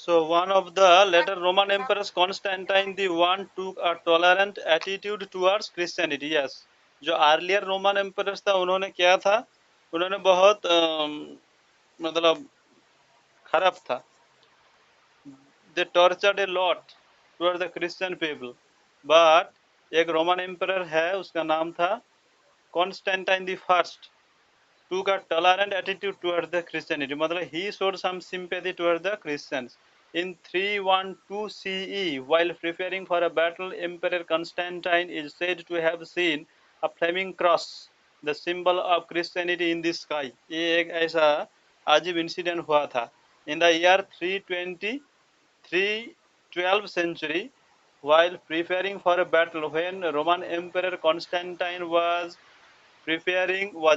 So one of the later Roman emperors, Constantine the One, took a tolerant attitude towards Christianity. Yes, जो earlier Roman emperors था उन्होंने क्या था, उन्होंने बहुत मतलब खराब था. They tortured a lot towards the Christian people. But एक रोमन एम्परर है, उसका नाम था Constantine the first, took a tolerant attitude towards the Christianity. मतलब he showed some sympathy towards the Christians. In 312 CE, while preparing for a battle, Emperor Constantine is said to have seen a flaming cross, the symbol of Christianity, in the sky. ये एक ऐसा अजीब incident हुआ था. In the year 320 312th century, while preparing for a battle, when Roman Emperor Constantine was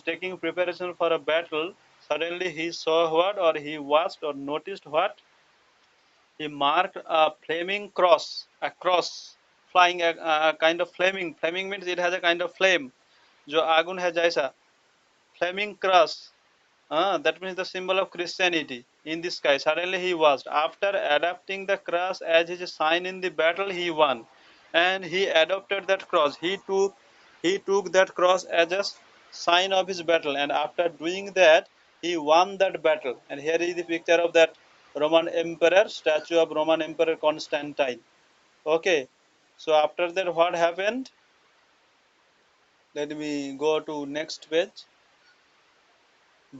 taking preparation for a battle, suddenly he saw what, or he watched or noticed what? He marked a flaming cross, a cross flying, a kind of flaming. Flaming means it has a kind of flame. जो आगुन है जैसा, flaming cross. That means the symbol of Christianity in the sky. Suddenly he watched. After adopting the cross as his sign in the battle, he won, and he adopted that cross. He took that cross as a sign of his battle, and after doing that, he won that battle. And here is the picture of that Roman emperor, statue of Roman Emperor Constantine. Okay, so after that, what happened? Let me go to next page.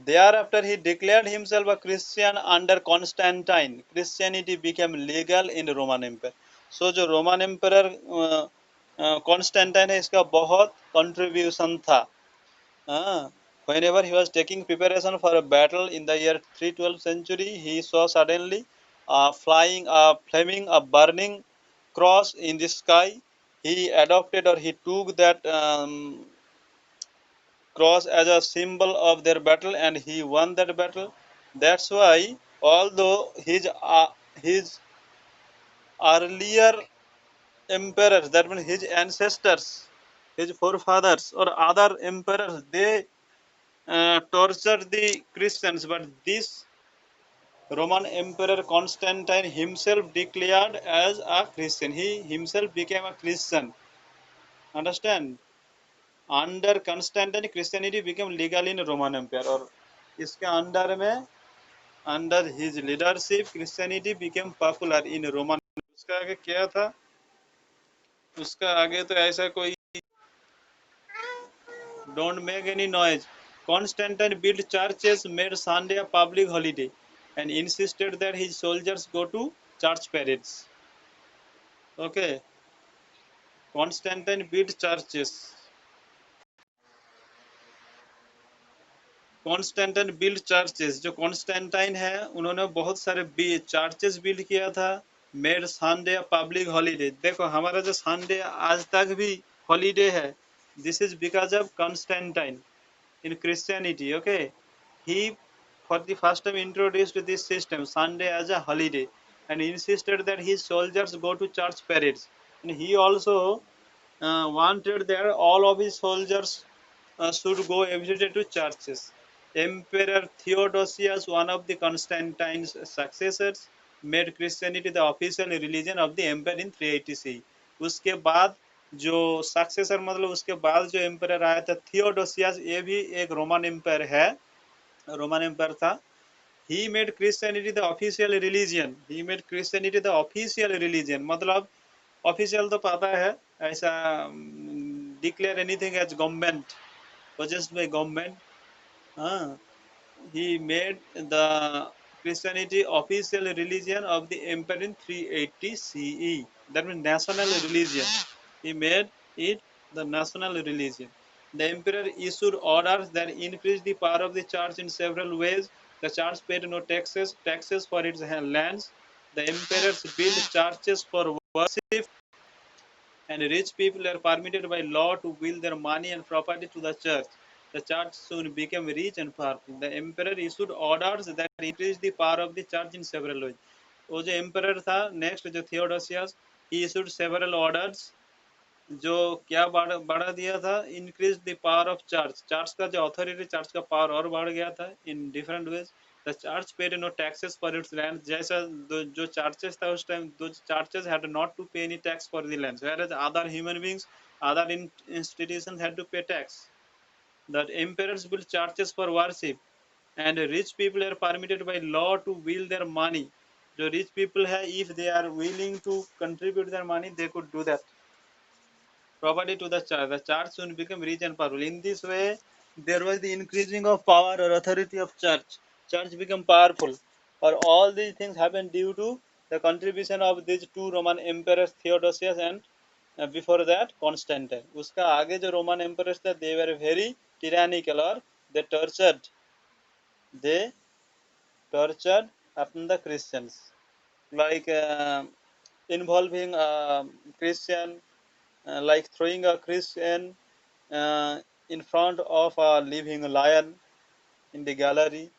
Thereafter, he declared himself a Christian under Constantine. Christianity became legal in Roman Empire. So जो Roman emperor Constantine है, इसका बहुत contribution था. Whenever he was taking preparation for a battle in the year 312th century, he saw suddenly flaming, a burning cross in the sky. He adopted, or he took that cross as a symbol of their battle, and he won that battle. That's why, although his earlier emperors, that means his ancestors, his forefathers or other emperors, they tortured the Christians, but this Roman Emperor Constantine himself declared as a Christian. He himself became a Christian. Understand? Under Constantine, Christianity became legal in Roman Empire, और इसके under में, under his leadership, Christianity became popular in Roman. उसका आगे क्या था? उसका आगे तो ऐसा कोई, don't make any noise. Constantine built churches, made Sunday a public holiday, and insisted that his soldiers go to church parades. Okay, Constantine built churches. Constantine build churches. जो कॉन्स्टेंटाइन है, उन्होंने बहुत सारे चर्चेस बिल्ड किया था. Made Sunday public holiday. देखो हमारा जो संडे आज तक भी हॉलीडे है, this is because of Constantine in Christianity. Okay, he for the first time introduced this system, Sunday as a holiday, and insisted that his soldiers go to church parades. And he also wanted that all of his soldiers should go every day to churches. Emperor Theodosius, one of the Constantine's successors, made Christianity the official religion of the empire in 380 CE. उसके बाद जो successor, मतलब उसके बाद जो empire आया था Theodosius, ये भी एक रोमन एम्पायर है, रोमन एम्पायर था. He made Christianity the official religion. He made Christianity the official religion. मतलब ऑफिशियल तो पता है, ऐसा declare anything as government, possessed by government. He made the Christianity official religion of the empire in 380 CE. That means national religion. He made it the national religion. The emperor issued orders that increased the power of the church in several ways. The church paid no taxes for its lands. The emperors built churches for worship, and rich people are permitted by law to will their money and property to the church. The church soon became rich and powerful. The emperor issued orders that increased the power of the church in several ways. वो जो emperor था next, जो Theodosius, he issued several orders जो क्या बढ़ा दिया था, increase the power of church. church का जो authority, church का power और बढ़ गया था in different ways. The church paid no taxes for its land. जैसा जो churches था उस time, those churches had not to pay any tax for the lands, whereas other human beings, other institutions had to pay tax. The emperors built churches for worship, and rich people are permitted by law to will their money. जो rich people है, if they are willing to contribute their money, they could do that. Property to the church. The church soon became rich and powerful. In this way, there was the increasing of power or authority of church. Church became powerful. Or all these things happened due to the contribution of these two Roman emperors, Theodosius and before that Constantine. उसका आगे जो Roman emperors थे, they were very tyrannical, or they they tortured upon the Christians, like involving Christian, like throwing a Christian in front of a living lion in the gallery.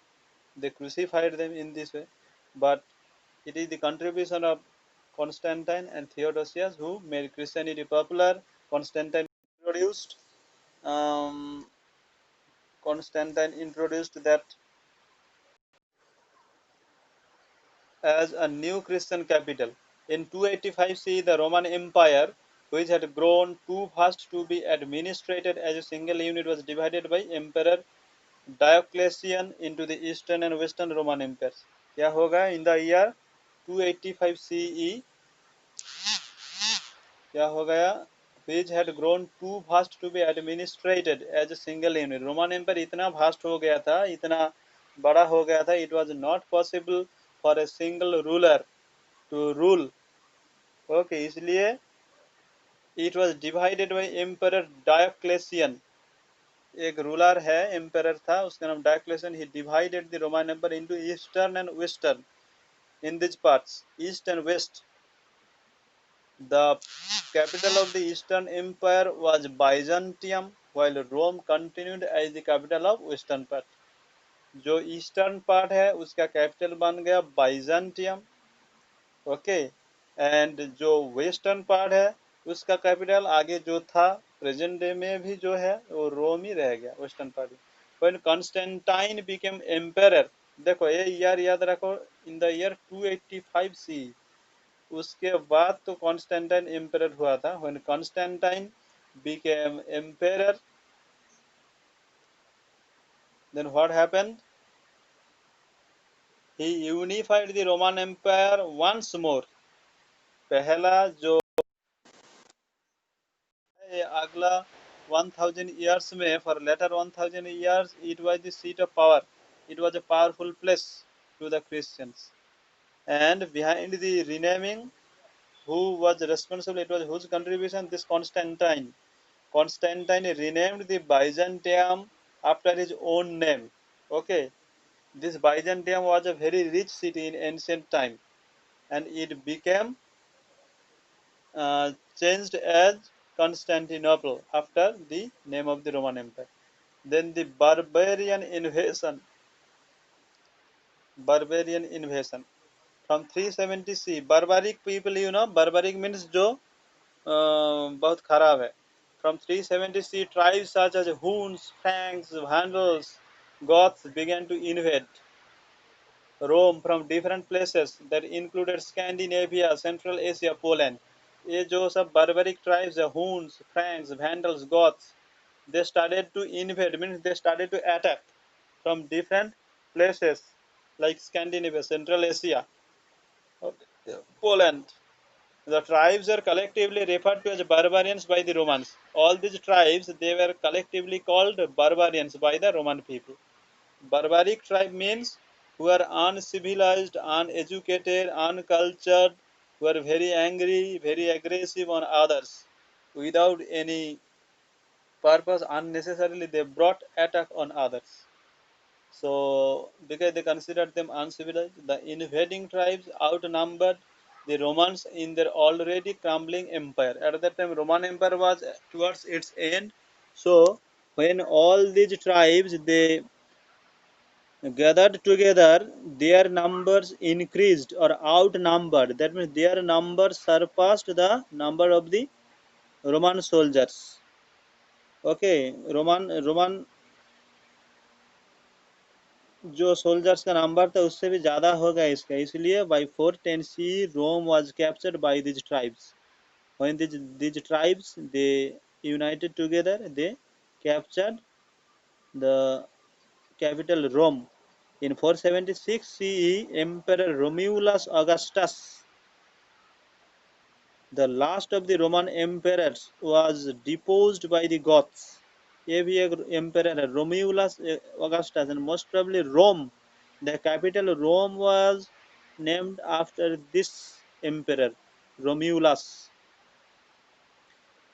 They crucified them in this way. But it is the contribution of Constantine and Theodosius who made Christianity popular. Constantine introduced um, Constantine introduced that as a new Christian capital. In 285 CE, the Roman Empire, which had grown too fast to be administered as a single unit, was divided by Emperor Diocletian into the Eastern and Western Roman empires. क्या होगा? In the year 285 CE, क्या हो गया? Which had grown too fast to be administered as a single unit. Roman Empire इतना vast हो गया था, इतना बड़ा हो गया था, it was not possible for a single ruler to rule. Okay, इसलिए it was divided by Emperor Diocletian. एक रूलर है, एम्पेरर था, उसका नाम Diocletian. He divided the Roman empire into eastern and western. In this parts, east and west, the capital of the Eastern Empire was Byzantium, while Rome continued as the capital of Western part. जो eastern part है उसका capital बन गया Byzantium. Okay, and जो western part है उसका capital आगे जो था प्रेजेंट डे में भी जो है वो रोम ही रह गया, western part. When Constantine became emperor, देखो ये ईयर याद रखो, इन द ईयर 285 सी, उसके बाद तो कॉन्स्टेंटाइन एम्परर हुआ था. When Constantine became emperor, then what happened? He unified the Roman empire once more. पहला जो अगला 1000 years में, for later 1000 years it was the seat of power. It was a powerful place to the Christians. And behind the renaming, who was responsible? It was whose contribution? This Constantine. Constantine renamed the Byzantium after his own name. Okay, this Byzantium was a very rich city in ancient time, and it became changed as Constantinople after the name of the Roman Empire. Then the barbarian invasion from 370 C. Barbaric people, you know, barbaric means जो बहुत खराब है. From 370 C, tribes such as Huns, Franks, Vandals, Goths began to invade Rome from different places that included Scandinavia, Central Asia, Poland. ये जो सब barbaric tribes है, Huns, Franks, Vandals, Goths, they started to invade, means they started to attack from different places like Scandinavia, Central Asia, Poland. The tribes are collectively referred to as barbarians by the Romans. All these tribes, they were collectively called barbarians by the Roman people. Barbaric tribe means who are uncivilized, uneducated, uncultured, who are very angry, very aggressive on others without any purpose. Unnecessarily they brought attack on others. So because they considered them uncivilized, the invading tribes outnumbered the Romans in their already crumbling empire. At that time Roman empire was towards its end. So when all these tribes they gathered together, their numbers increased or outnumbered. That means their numbers surpassed the number of the Roman soldiers. Okay, Roman जो soldiers का number था उससे भी ज़्यादा होगा इसका, इसलिए by 410 C Rome was captured by these tribes. When these tribes they united together, they captured the capital Rome. In 476 CE, Emperor Romulus Augustus, the last of the Roman emperors, was deposed by the Goths. ये भी एक emperor है, Romulus Augustus, and most probably Rome. The capital Rome was named after this emperor, Romulus.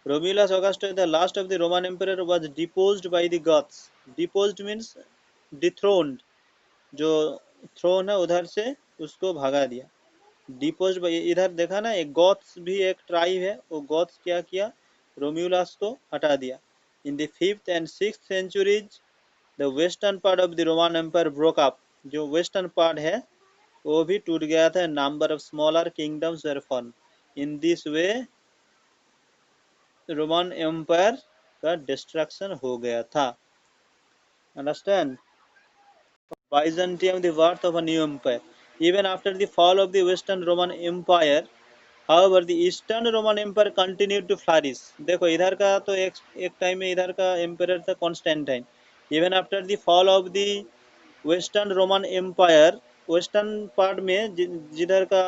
Romulus Augustus, the last of the Roman emperor, was deposed by the Goths. Deposed means dethroned. जो throne है उधर से उसको भगा दिया. Depots इधर देखा ना, एक गॉथ्स भी एक ट्राइब है, वो गॉथ्स क्या किया, रोम्यूलस को हटा दिया. In the 5th and 6th centuries the western part of the Roman empire broke up. जो वेस्टर्न पार्ट है वो भी टूट गया था. Number of smaller kingdoms were form. In this way Roman empire का डिस्ट्रक्शन हो गया था. Understand? Byzantium, the birth of a new empire. Even after the fall of the Western Roman Empire, however, the Eastern Roman Empire continued to flourish. देखो इधर का तो एक time में इधर का एम्पायर था Constantine. Even after the fall of the Western Roman Empire, western part में जिधर का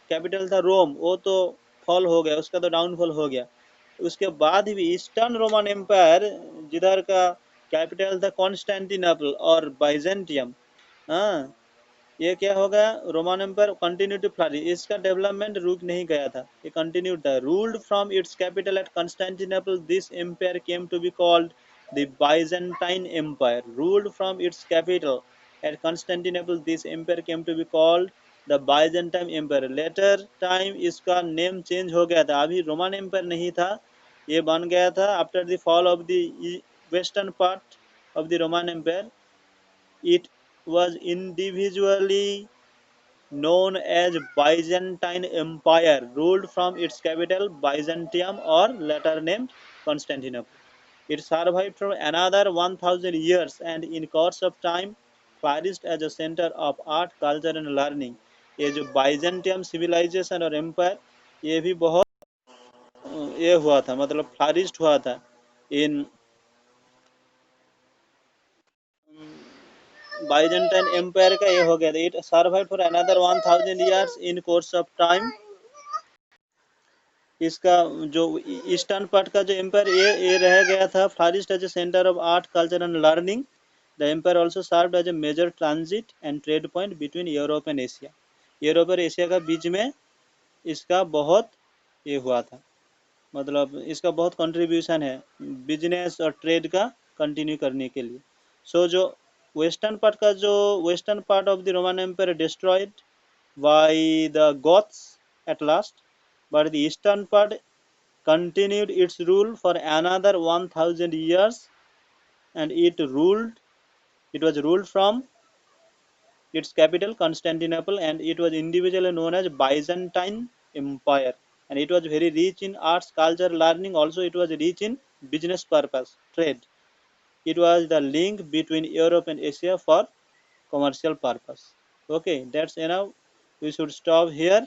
कैपिटल था रोम, वो तो फॉल हो गया, उसका तो डाउनफॉल हो गया. उसके बाद भी ईस्टर्न रोमन एम्पायर जिधर का कैपिटल था कॉन्स्टेंटिनोपल और बाइजेंटियम, हाँ, ये क्या होगा, Roman empire continue to flourish. इसका डेवलपमेंट रुक नहीं गया था, ये कंटिन्यू था. Ruled from its capital at Constantinople, this empire came to be called the Byzantine empire. Ruled from its capital at Constantinople, this empire came to be called the Byzantine empire. Later time इसका name change हो गया था. अभी Roman empire नहीं था, ये बन गया था after the fall of the western part of the Roman Empire. It was individually known as Byzantine Empire, ruled from its capital Byzantium or later named Constantinople. It survived for another 1000 years and in course of time flourished as a center of art, culture and learning. ये जो Byzantium civilisation और empire, ये भी बहुत ये हुआ था, मतलब फ्लरिश्ड हुआ था इन बाइजेंटाइन एम्पायर का ये हो गया था. It survive for another 1000 years in course of time. इसका जो ईस्टर्न पार्ट का जो एम्पायर ये रह गया था, flourished as a centre of art, culture and learning. The empire also served as a major transit and trade point between Europe and Asia. Europe और Asia का बीच में इसका बहुत ये हुआ था, मतलब इसका बहुत कंट्रीब्यूशन है बिजनेस और ट्रेड का कंटिन्यू करने के लिए. सो जो वेस्टर्न पार्ट का जो western part of the Roman empire destroyed by the Goths at last, but the eastern part continued its rule for another 1000 years and it was ruled from its capital Constantinople and it was individually known as Byzantine Empire, and it was very rich in arts, culture, learning. Also it was rich in business purpose, trade. It was the link between Europe and Asia for commercial purpose. Okay, that's enough. We should stop here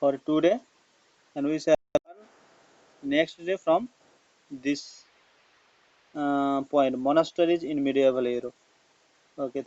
for today and we shall learn next day from this point, monasteries in medieval Europe. Okay.